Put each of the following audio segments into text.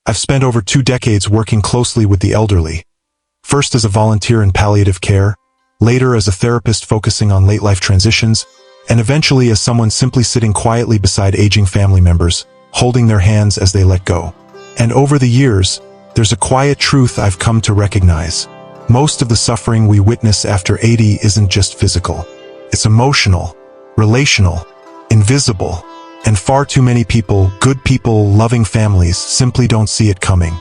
I've spent over 2 decades working closely with the elderly, first as a volunteer in palliative care, later as a therapist focusing on late-life transitions, and eventually as someone simply sitting quietly beside aging family members, holding their hands as they let go. And over the years, there's a quiet truth I've come to recognize. Most of the suffering we witness after 80 isn't just physical. It's emotional, relational, invisible, and far too many people, good people, loving families, simply don't see it coming.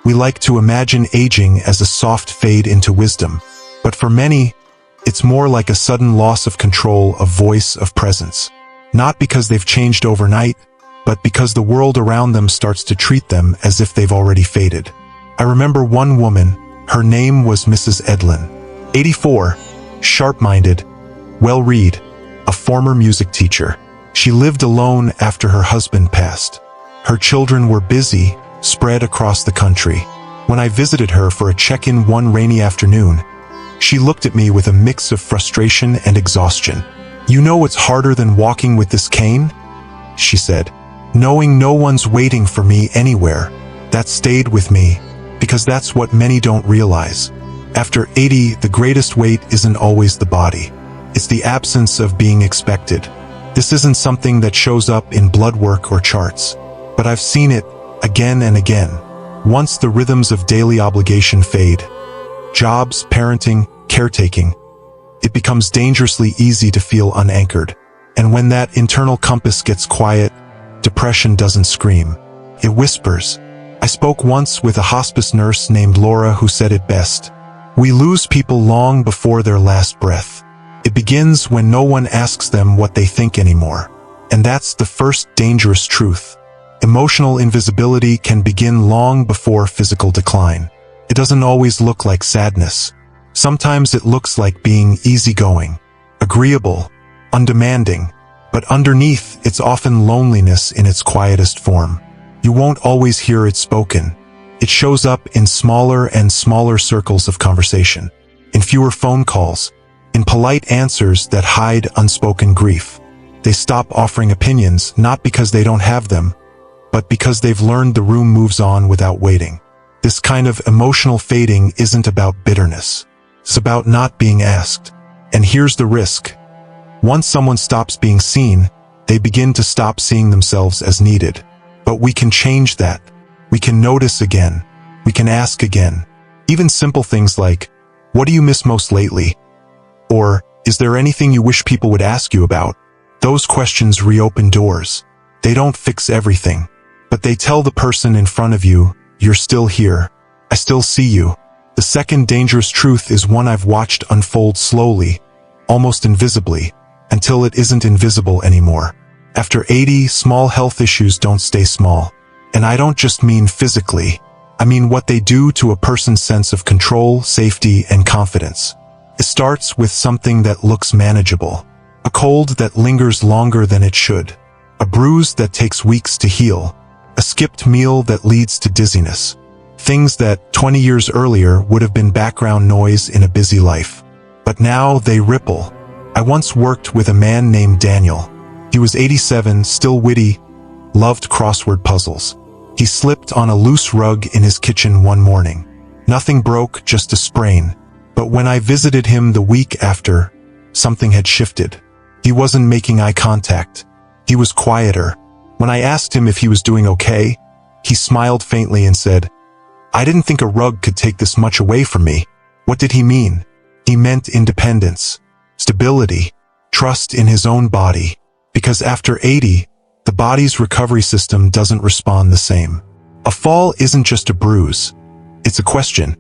We like to imagine aging as a soft fade into wisdom, but for many, it's more like a sudden loss of control, of voice, of presence. Not because they've changed overnight, but because the world around them starts to treat them as if they've already faded. I remember one woman, her name was Mrs. Edlin, 84, sharp-minded, well-read, a former music teacher. She lived alone after her husband passed. Her children were busy, spread across the country. When I visited her for a check-in one rainy afternoon, she looked at me with a mix of frustration and exhaustion. "You know it's harder than walking with this cane?" she said. "Knowing no one's waiting for me anywhere." That stayed with me, because that's what many don't realize. After 80, the greatest weight isn't always the body. It's the absence of being expected. This isn't something that shows up in blood work or charts, but I've seen it again and again. Once the rhythms of daily obligation fade, jobs, parenting, caretaking, it becomes dangerously easy to feel unanchored. And when that internal compass gets quiet, depression doesn't scream. It whispers. I spoke once with a hospice nurse named Laura who said it best. "We lose people long before their last breath. It begins when no one asks them what they think anymore." And that's the first dangerous truth. Emotional invisibility can begin long before physical decline. It doesn't always look like sadness. Sometimes it looks like being easygoing, agreeable, undemanding, but underneath it's often loneliness in its quietest form. You won't always hear it spoken. It shows up in smaller and smaller circles of conversation, in fewer phone calls, in polite answers that hide unspoken grief. They stop offering opinions not because they don't have them, but because they've learned the room moves on without waiting. This kind of emotional fading isn't about bitterness. It's about not being asked. And here's the risk. Once someone stops being seen, they begin to stop seeing themselves as needed. But we can change that. We can notice again. We can ask again. Even simple things like, "What do you miss most lately?" Or, "Is there anything you wish people would ask you about?" Those questions reopen doors. They don't fix everything, but they tell the person in front of you, "You're still here. I still see you." The second dangerous truth is one I've watched unfold slowly, almost invisibly, until it isn't invisible anymore. After 80, small health issues don't stay small. And I don't just mean physically. I mean what they do to a person's sense of control, safety, and confidence. It starts with something that looks manageable. A cold that lingers longer than it should. A bruise that takes weeks to heal. A skipped meal that leads to dizziness. Things that 20 years earlier would have been background noise in a busy life. But now they ripple. I once worked with a man named Daniel. He was 87, still witty, loved crossword puzzles. He slipped on a loose rug in his kitchen one morning. Nothing broke, just a sprain. But when I visited him the week after, something had shifted. He wasn't making eye contact. He was quieter. When I asked him if he was doing okay, he smiled faintly and said, "I didn't think a rug could take this much away from me." What did he mean? He meant independence, stability, trust in his own body. Because after 80, the body's recovery system doesn't respond the same. A fall isn't just a bruise. It's a question.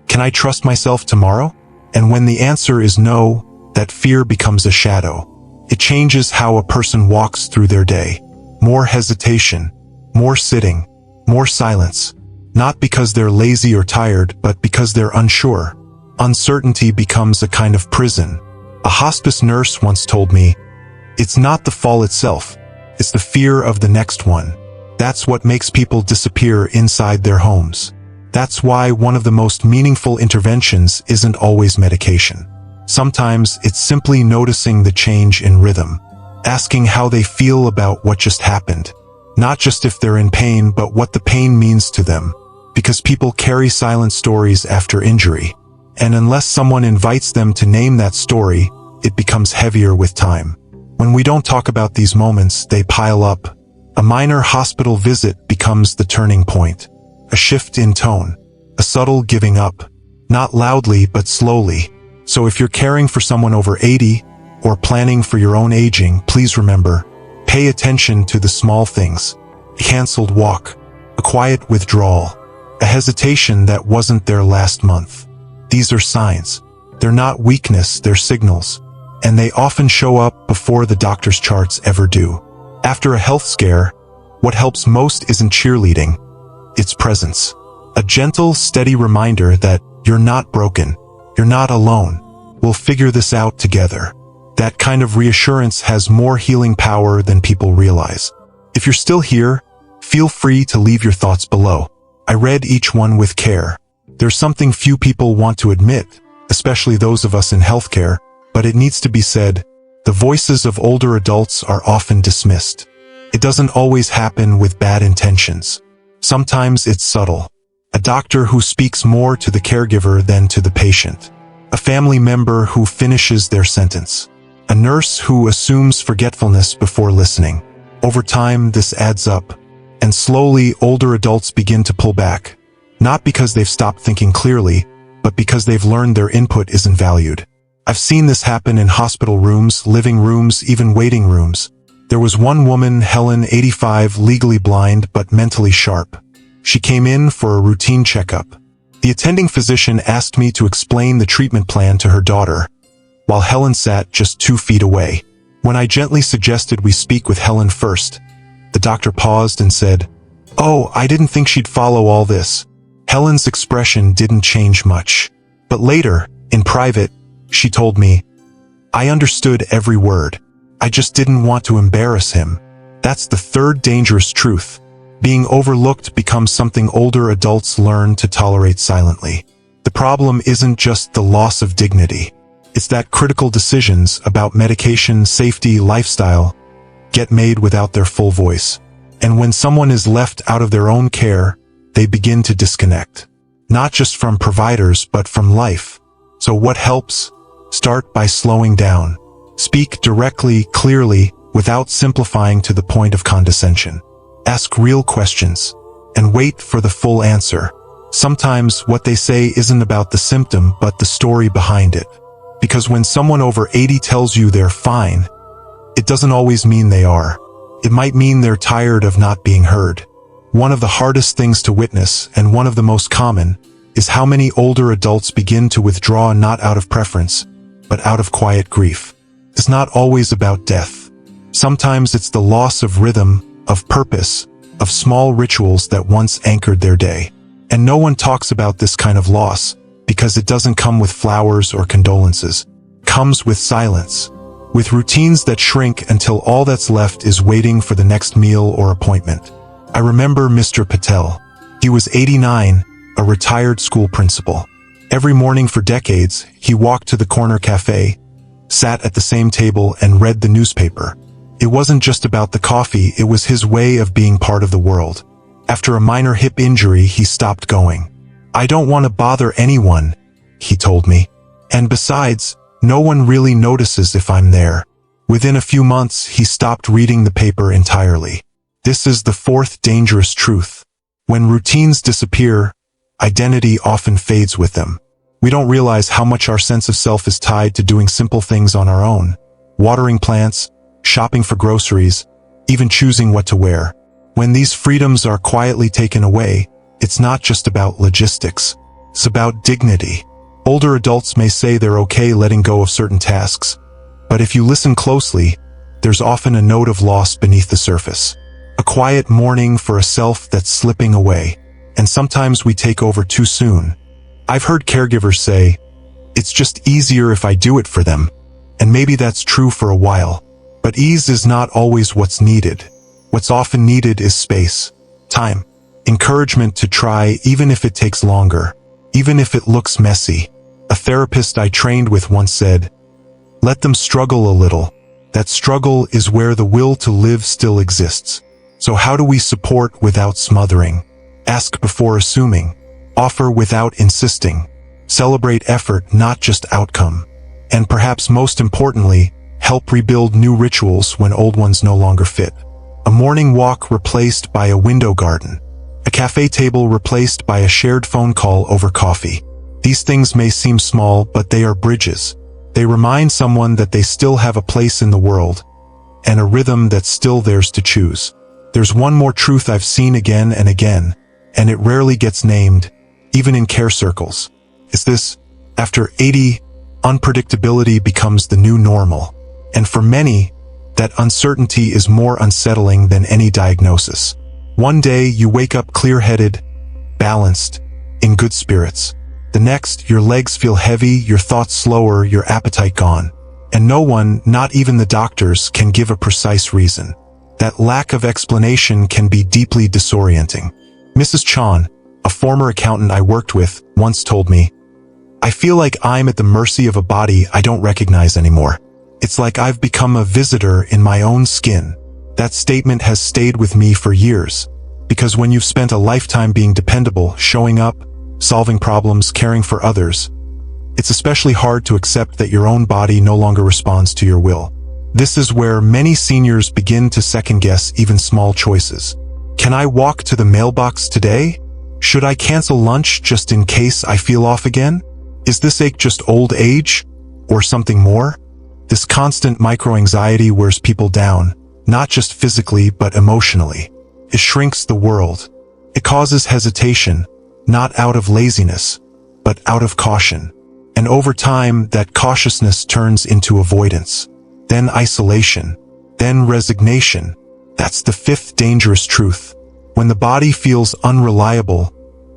Can I trust myself tomorrow? And when the answer is no, that fear becomes a shadow. It changes how a person walks through their day. More hesitation, more sitting, more silence. Not because they're lazy or tired, but because they're unsure. Uncertainty becomes a kind of prison. A hospice nurse once told me, "It's not the fall itself, it's the fear of the next one. That's what makes people disappear inside their homes." That's why one of the most meaningful interventions isn't always medication. Sometimes it's simply noticing the change in rhythm, asking how they feel about what just happened, Not just if they're in pain, but what the pain means to them. Because people carry silent stories after injury. And unless someone invites them to name that story, it becomes heavier with time. When we don't talk about these moments, they pile up. A minor hospital visit becomes the turning point. A shift in tone. A subtle giving up. Not loudly, but slowly. So if you're caring for someone over 80, or planning for your own aging, please remember, pay attention to the small things. A canceled walk. A quiet withdrawal. A hesitation that wasn't there last month. These are signs. They're not weakness, they're signals. And they often show up before the doctor's charts ever do. After a health scare, what helps most isn't cheerleading. It's presence. A gentle, steady reminder that you're not broken. You're not alone. We'll figure this out together. That kind of reassurance has more healing power than people realize. If you're still here, feel free to leave your thoughts below. I read each one with care. There's something few people want to admit, especially those of us in healthcare, but it needs to be said. The voices of older adults are often dismissed. It doesn't always happen with bad intentions. Sometimes it's subtle. A doctor who speaks more to the caregiver than to the patient. A family member who finishes their sentence. A nurse who assumes forgetfulness before listening. Over time, this adds up. And slowly, older adults begin to pull back. Not because they've stopped thinking clearly, but because they've learned their input isn't valued. I've seen this happen in hospital rooms, living rooms, even waiting rooms. There was one woman, Helen, 85, legally blind but mentally sharp. She came in for a routine checkup. The attending physician asked me to explain the treatment plan to her daughter, while Helen sat just 2 feet away. When I gently suggested we speak with Helen first, the doctor paused and said, "Oh, I didn't think she'd follow all this." Helen's expression didn't change much. But later, in private, she told me, "I understood every word. I just didn't want to embarrass him." That's the third dangerous truth. Being overlooked becomes something older adults learn to tolerate silently. The problem isn't just the loss of dignity. It's that critical decisions about medication, safety, lifestyle get made without their full voice. And when someone is left out of their own care, they begin to disconnect. Not just from providers, but from life. So what helps? Start by slowing down. Speak directly, clearly, without simplifying to the point of condescension. Ask real questions, and wait for the full answer. Sometimes what they say isn't about the symptom, but the story behind it. Because when someone over 80 tells you they're fine, it doesn't always mean they are. It might mean they're tired of not being heard. One of the hardest things to witness, and one of the most common, is how many older adults begin to withdraw not out of preference, but out of quiet grief. It's not always about death. Sometimes it's the loss of rhythm, of purpose, of small rituals that once anchored their day. And no one talks about this kind of loss, because it doesn't come with flowers or condolences. It comes with silence. With routines that shrink until all that's left is waiting for the next meal or appointment. I remember Mr. Patel. He was 89, a retired school principal. Every morning for decades, he walked to the corner cafe, sat at the same table and read the newspaper. It wasn't just about the coffee, it was his way of being part of the world. After a minor hip injury, he stopped going. "I don't want to bother anyone," he told me. "And besides, no one really notices if I'm there." Within a few months, he stopped reading the paper entirely. This is the fourth dangerous truth. When routines disappear, identity often fades with them. We don't realize how much our sense of self is tied to doing simple things on our own. Watering plants, shopping for groceries, even choosing what to wear. When these freedoms are quietly taken away, it's not just about logistics. It's about dignity. Older adults may say they're okay letting go of certain tasks, but if you listen closely, there's often a note of loss beneath the surface. A quiet mourning for a self that's slipping away, and sometimes we take over too soon. I've heard caregivers say, "It's just easier if I do it for them," and maybe that's true for a while. But ease is not always what's needed. What's often needed is space, time, encouragement to try even if it takes longer, even if it looks messy. A therapist I trained with once said, "Let them struggle a little. That struggle is where the will to live still exists." So how do we support without smothering? Ask before assuming. Offer without insisting. Celebrate effort, not just outcome. And perhaps most importantly, help rebuild new rituals when old ones no longer fit. A morning walk replaced by a window garden. A cafe table replaced by a shared phone call over coffee. These things may seem small, but they are bridges. They remind someone that they still have a place in the world, and a rhythm that's still theirs to choose. There's one more truth I've seen again and again, and it rarely gets named, even in care circles. Is this, after 80, unpredictability becomes the new normal. And for many, that uncertainty is more unsettling than any diagnosis. One day you wake up clear-headed, balanced, in good spirits. The next, your legs feel heavy, your thoughts slower, your appetite gone. And no one, not even the doctors, can give a precise reason. That lack of explanation can be deeply disorienting. Mrs. Chan, a former accountant I worked with, once told me, "I feel like I'm at the mercy of a body I don't recognize anymore. It's like I've become a visitor in my own skin." That statement has stayed with me for years, because when you've spent a lifetime being dependable, showing up, solving problems, caring for others, it's especially hard to accept that your own body no longer responds to your will. This is where many seniors begin to second-guess even small choices. Can I walk to the mailbox today? Should I cancel lunch just in case I feel off again? Is this ache just old age, or something more? This constant micro-anxiety wears people down, not just physically but emotionally. It shrinks the world. It causes hesitation, not out of laziness, but out of caution. And over time, that cautiousness turns into avoidance, then isolation, then resignation. That's the fifth dangerous truth. When the body feels unreliable,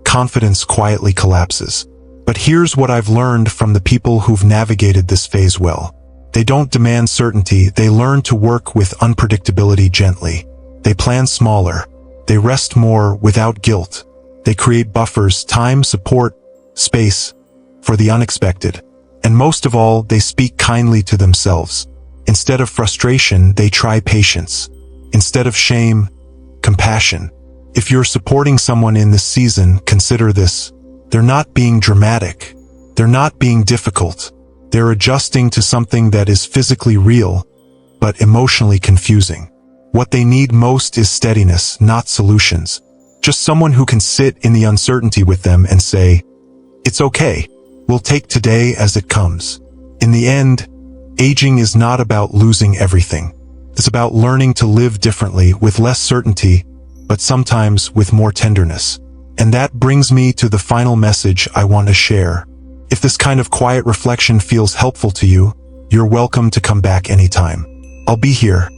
confidence quietly collapses. But here's what I've learned from the people who've navigated this phase well. They don't demand certainty, they learn to work with unpredictability gently. They plan smaller. They rest more without guilt. They create buffers, time, support, space for the unexpected. And most of all, they speak kindly to themselves. Instead of frustration, they try patience. Instead of shame, compassion. If you're supporting someone in this season, consider this. They're not being dramatic. They're not being difficult. They're adjusting to something that is physically real, but emotionally confusing. What they need most is steadiness, not solutions. Just someone who can sit in the uncertainty with them and say, "It's okay. We'll take today as it comes." In the end, aging is not about losing everything. It's about learning to live differently, with less certainty, but sometimes with more tenderness. And that brings me to the final message I want to share. If this kind of quiet reflection feels helpful to you, you're welcome to come back anytime. I'll be here,